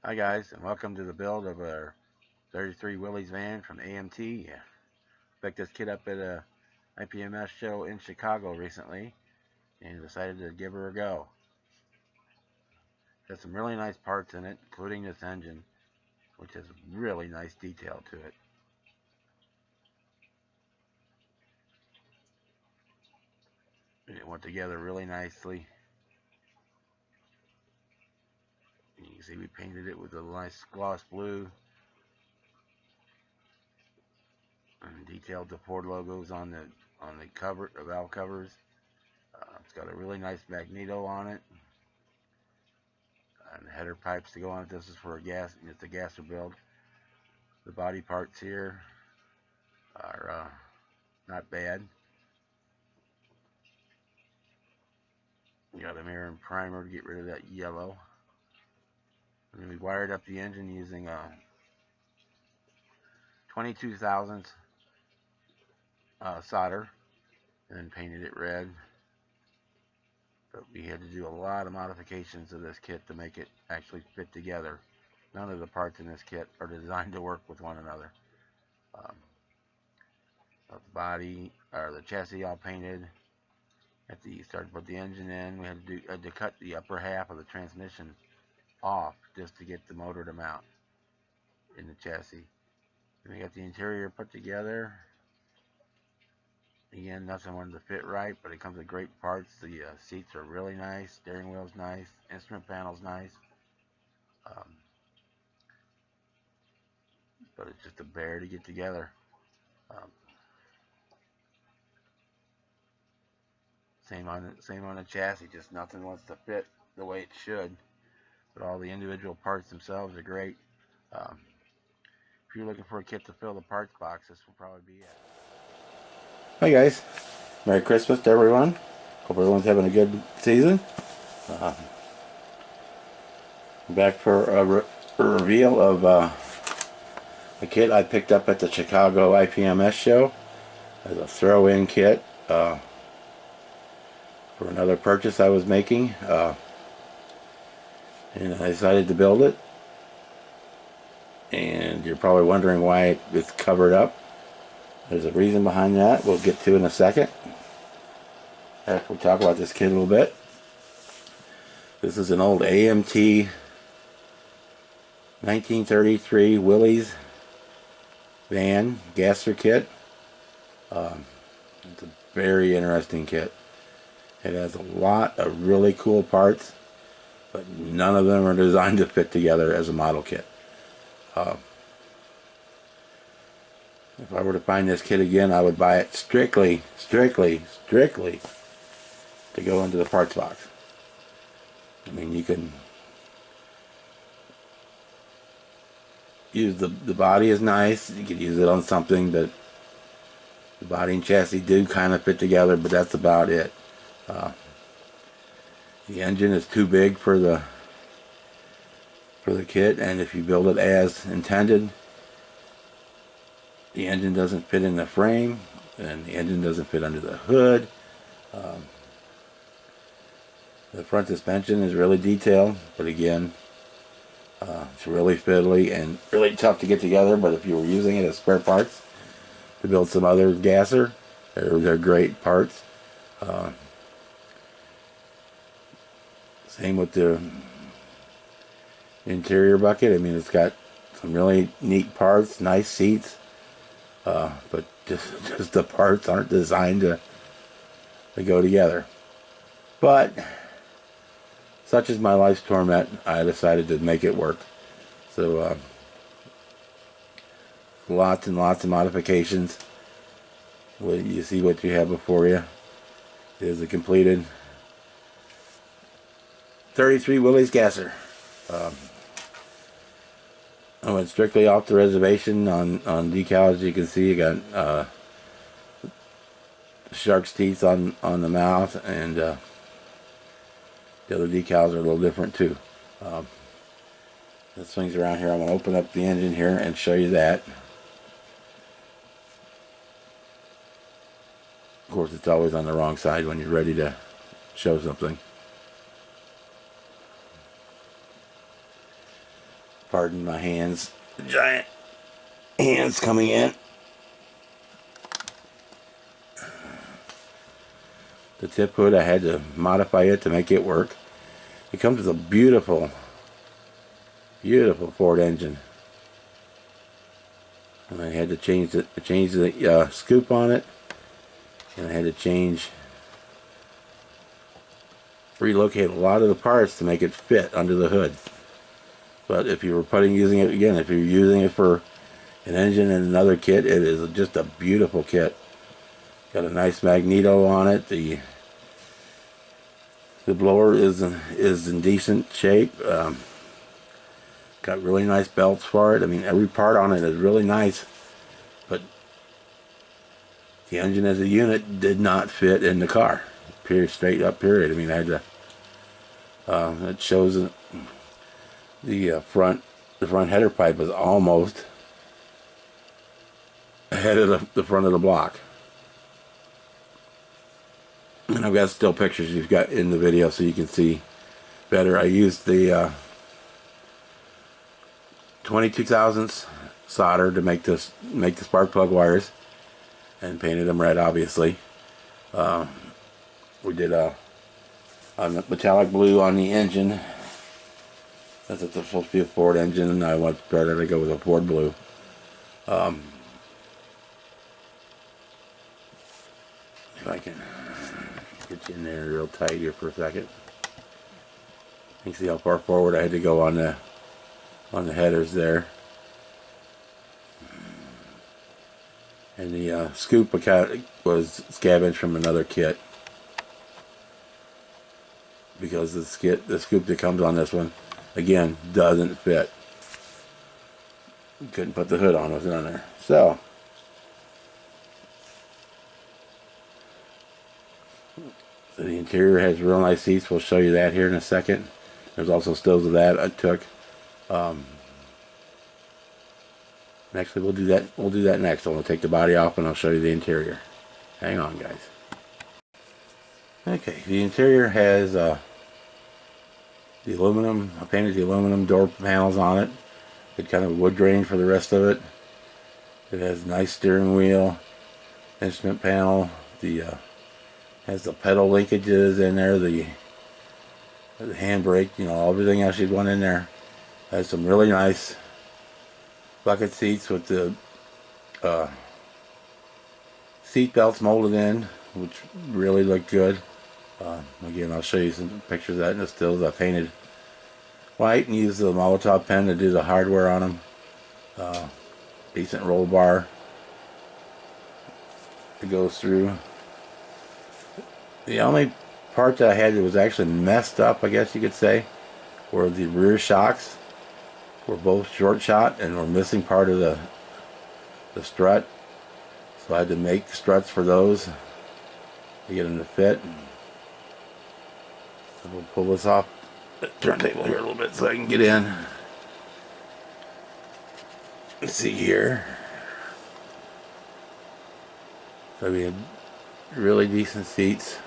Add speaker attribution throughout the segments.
Speaker 1: Hi guys, and welcome to the build of our 33 Willys van from AMT. Picked this kit up at a IPMS show in Chicago recently and decided to give her a go. Has some really nice parts in it, including this engine, which has really nice detail to it. It went together really nicely. You can see we painted it with a nice gloss blue and detailed the Ford logos on the cover, the valve covers. It's got a really nice magneto on it. And the header pipes to go on it. This is for it's a gasser build. The body parts here are not bad. We got a mirror and primer to get rid of that yellow. And then we wired up the engine using a 22 thousandths solder and then painted it red. But we had to do a lot of modifications to this kit to make it actually fit together. None of the parts in this kit are designed to work with one another. The body or the chassis all painted. At the start to put the engine in, we had to cut the upper half of the transmission off just to get the motor to mount in the chassis. And we got the interior put together. Again, nothing wanted to fit right, but it comes with great parts. The seats are really nice, steering wheel's nice, instrument panel's nice. But it's just a bear to get together. Same on the chassis, just nothing wants to fit the way it should. But all the individual parts themselves are great. If you're looking for a kit to fill the parts box, this will probably be it. Hi guys, Merry Christmas to everyone. Hope everyone's having a good season. Back for a reveal of a kit I picked up at the Chicago IPMS show as a throw-in kit for another purchase I was making, and I decided to build it. And you're probably wondering why it's covered up. There's a reason behind that we'll get to in a second after we talk about this kit a little bit. This is an old AMT 1933 Willys Van Gasser kit. It's a very interesting kit. It has a lot of really cool parts, but none of them are designed to fit together as a model kit. If I were to find this kit again, I would buy it strictly to go into the parts box. I mean, you can use the body is nice. You could use it on something, but the body and chassis do kind of fit together, but that's about it. The engine is too big for the kit, and if you build it as intended, the engine doesn't fit in the frame, and the engine doesn't fit under the hood. The front suspension is really detailed, but again, it's really fiddly and really tough to get together. But if you were using it as spare parts to build some other gasser, they're great parts. Same with the interior bucket. I mean, it's got some really neat parts, nice seats, but just the parts aren't designed to go together. But such is my life's torment, I decided to make it work. So lots and lots of modifications. Well, you see what you have before you is a completed 33 Willys Gasser. I went strictly off the reservation on decals. You can see you got shark's teeth on the mouth, and the other decals are a little different too. This swings around here. I'm going to open up the engine here and show you that. Of course, it's always on the wrong side when you're ready to show something. Pardon my hands, giant hands coming in. The tip hood, I had to modify it to make it work. It comes with a beautiful, beautiful Ford engine. And I had to change the scoop on it, and I had to relocate a lot of the parts to make it fit under the hood. But if you were using it for an engine and another kit, it is just a beautiful kit. Got a nice magneto on it. The blower is in decent shape. Got really nice belts for it. I mean, every part on it is really nice, but the engine as a unit did not fit in the car. Period, straight up period. I mean, I had to. It shows the front header pipe was almost ahead of the front of the block. And I've got still pictures you've got in the video so you can see better. I used the 22 thousandths solder to make the spark plug wires, and painted them red, obviously. We did a metallic blue on the engine, since it's supposed to be a Ford engine, and I went better to go with a Ford blue. If I can get you in there real tight here for a second. You can see how far forward I had to go on the headers there. And the scoop was scavenged from another kit, because the scoop that comes on this one, again, doesn't fit. Couldn't put the hood on with it on there. So the interior has real nice seats. We'll show you that here in a second. There's also stills of that I took. Actually, we'll do that. We'll do that next. I'm gonna take the body off and I'll show you the interior. Hang on, guys. Okay, the interior has the aluminum. I painted the aluminum door panels on it. It kind of wood grain for the rest of it. It has a nice steering wheel, instrument panel. Has the pedal linkages in there. The handbrake. You know, everything else you'd want in there. Has some really nice bucket seats with the seat belts molded in, which really look good. Again, I'll show you some pictures of that in the stills. I painted white and used the Molotov pen to do the hardware on them. Decent roll bar that goes through. The only part that I had that was actually messed up, I guess you could say, were the rear shocks. Were both short shot and were missing part of the strut, so I had to make struts for those to get them to fit. So we'll pull this off the turntable here a little bit so I can get in. Let's see here. So we had really decent seats.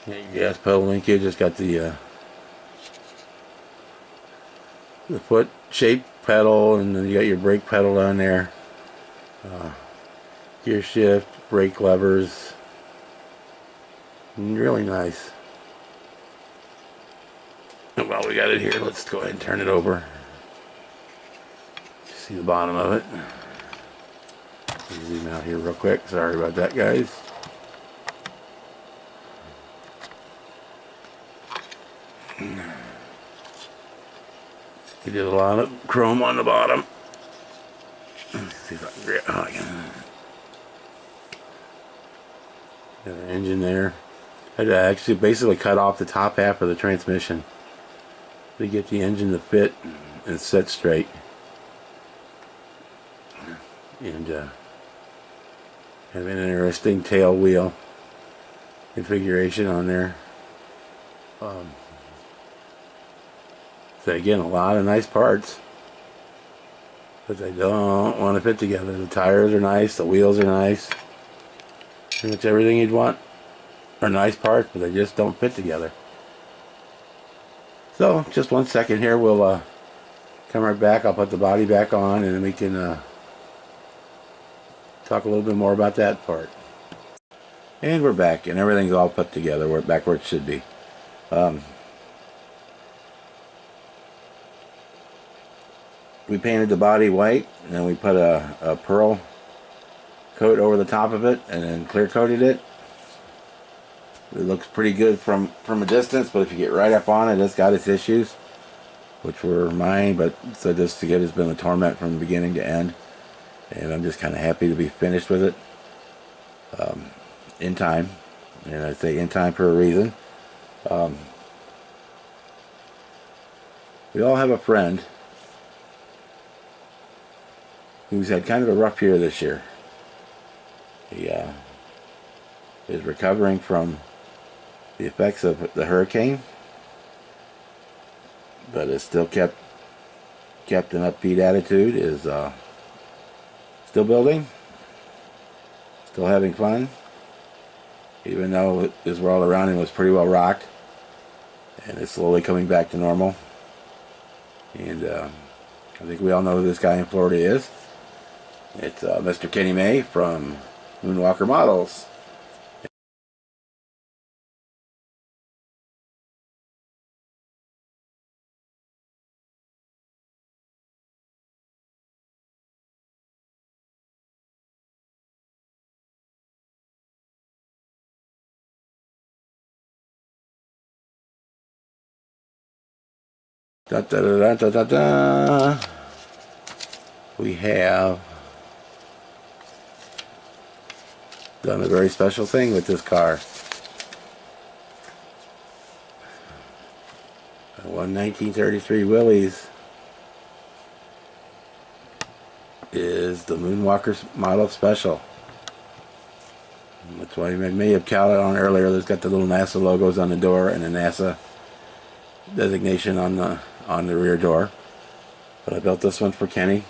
Speaker 1: Your gas pedal linkage, just got the foot shaped pedal, and then you got your brake pedal down there. Gear shift, brake levers, really nice. And while we got it here, let's go ahead and turn it over. See the bottom of it. Zoom out here real quick. Sorry about that, guys. He did a lot of chrome on the bottom. Let's see if I can grab. Oh, I can. Got an engine there. I had to actually basically cut off the top half of the transmission to get the engine to fit and set straight. And have an interesting tail wheel configuration on there. So again, a lot of nice parts, but they don't want to fit together. The tires are nice, the wheels are nice, pretty much everything you'd want are nice parts, but they just don't fit together. So just 1 second here, we'll come right back. I'll put the body back on, and then we can talk a little bit more about that part. And we're back, and everything's all put together. We're back where it should be. We painted the body white, and then we put a pearl coat over the top of it, and then clear coated it. It looks pretty good from a distance, but if you get right up on it, it's got its issues, which were mine. But so this to get has been a torment from beginning to end, and I'm just kind of happy to be finished with it in time. And I say in time for a reason. We all have a friend who's had kind of a rough year this year. He is recovering from the effects of the hurricane, but has still kept an upbeat attitude, is still building, still having fun, even though his world around him was pretty well rocked, and it's slowly coming back to normal. And I think we all know who this guy in Florida is. It's Mr. Kenny May from Moonwalker Models. Da, da, da, da, da, da. We have done a very special thing with this car. A 1933 Willys is the Moonwalker Model Special. That's why you may have counted on earlier. There's got the little NASA logos on the door and the NASA designation on the rear door. But I built this one for Kenny,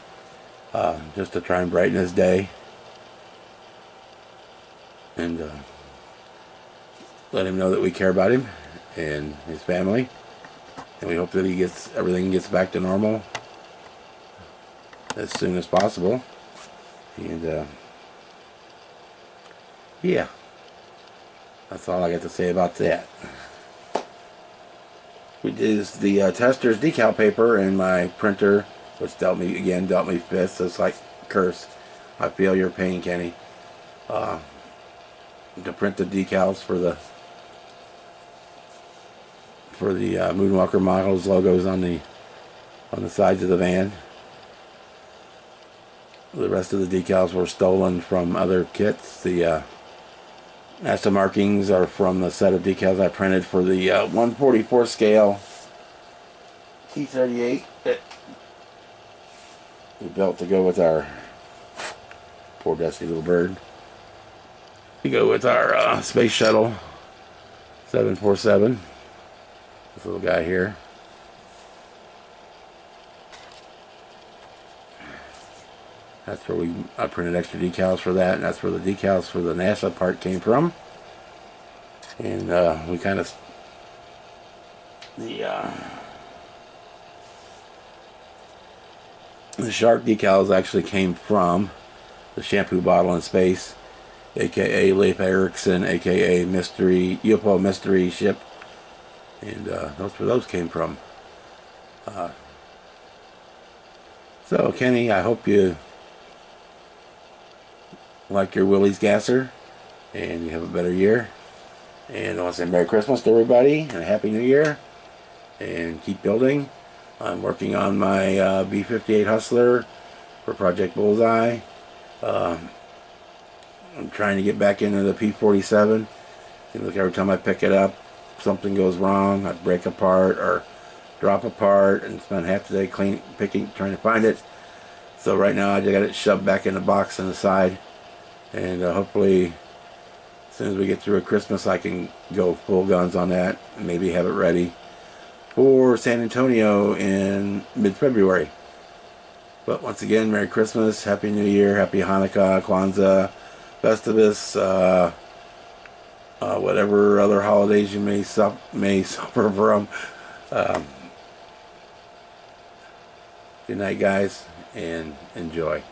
Speaker 1: just to try and brighten his day, and let him know that we care about him and his family, and we hope that everything gets back to normal as soon as possible. And yeah, that's all I got to say about that. We did the tester's decal paper, and my printer, which dealt me fifth. So it's like curse. I feel your pain, Kenny. To print the decals for the Moonwalker Models logos on the sides of the van. The rest of the decals were stolen from other kits. The NASA markings are from the set of decals I printed for the 144 scale T38 that we built to go with our poor dusty little bird. We go with our space shuttle 747. This little guy here. That's where I printed extra decals for that, and that's where the decals for the NASA part came from. And we kind of the shark decals actually came from the shampoo bottle in space, aka Leif Erikson, aka UFO Mystery Ship, and that's where those came from. So Kenny, I hope you like your Willys Gasser, and you have a better year. And I want to say Merry Christmas to everybody, and a Happy New Year, and keep building. I'm working on my B-58 Hustler for Project Bullseye. I'm trying to get back into the P-47. And look, every time I pick it up, something goes wrong. I break apart or drop apart, and spend half the day picking, trying to find it. So right now I just got it shoved back in the box on the side. And hopefully, as soon as we get through Christmas, I can go full guns on that and maybe have it ready for San Antonio in mid-February. But once again, Merry Christmas, Happy New Year, Happy Hanukkah, Kwanzaa, Festivus, whatever other holidays you may suffer from. Good night, guys, and enjoy.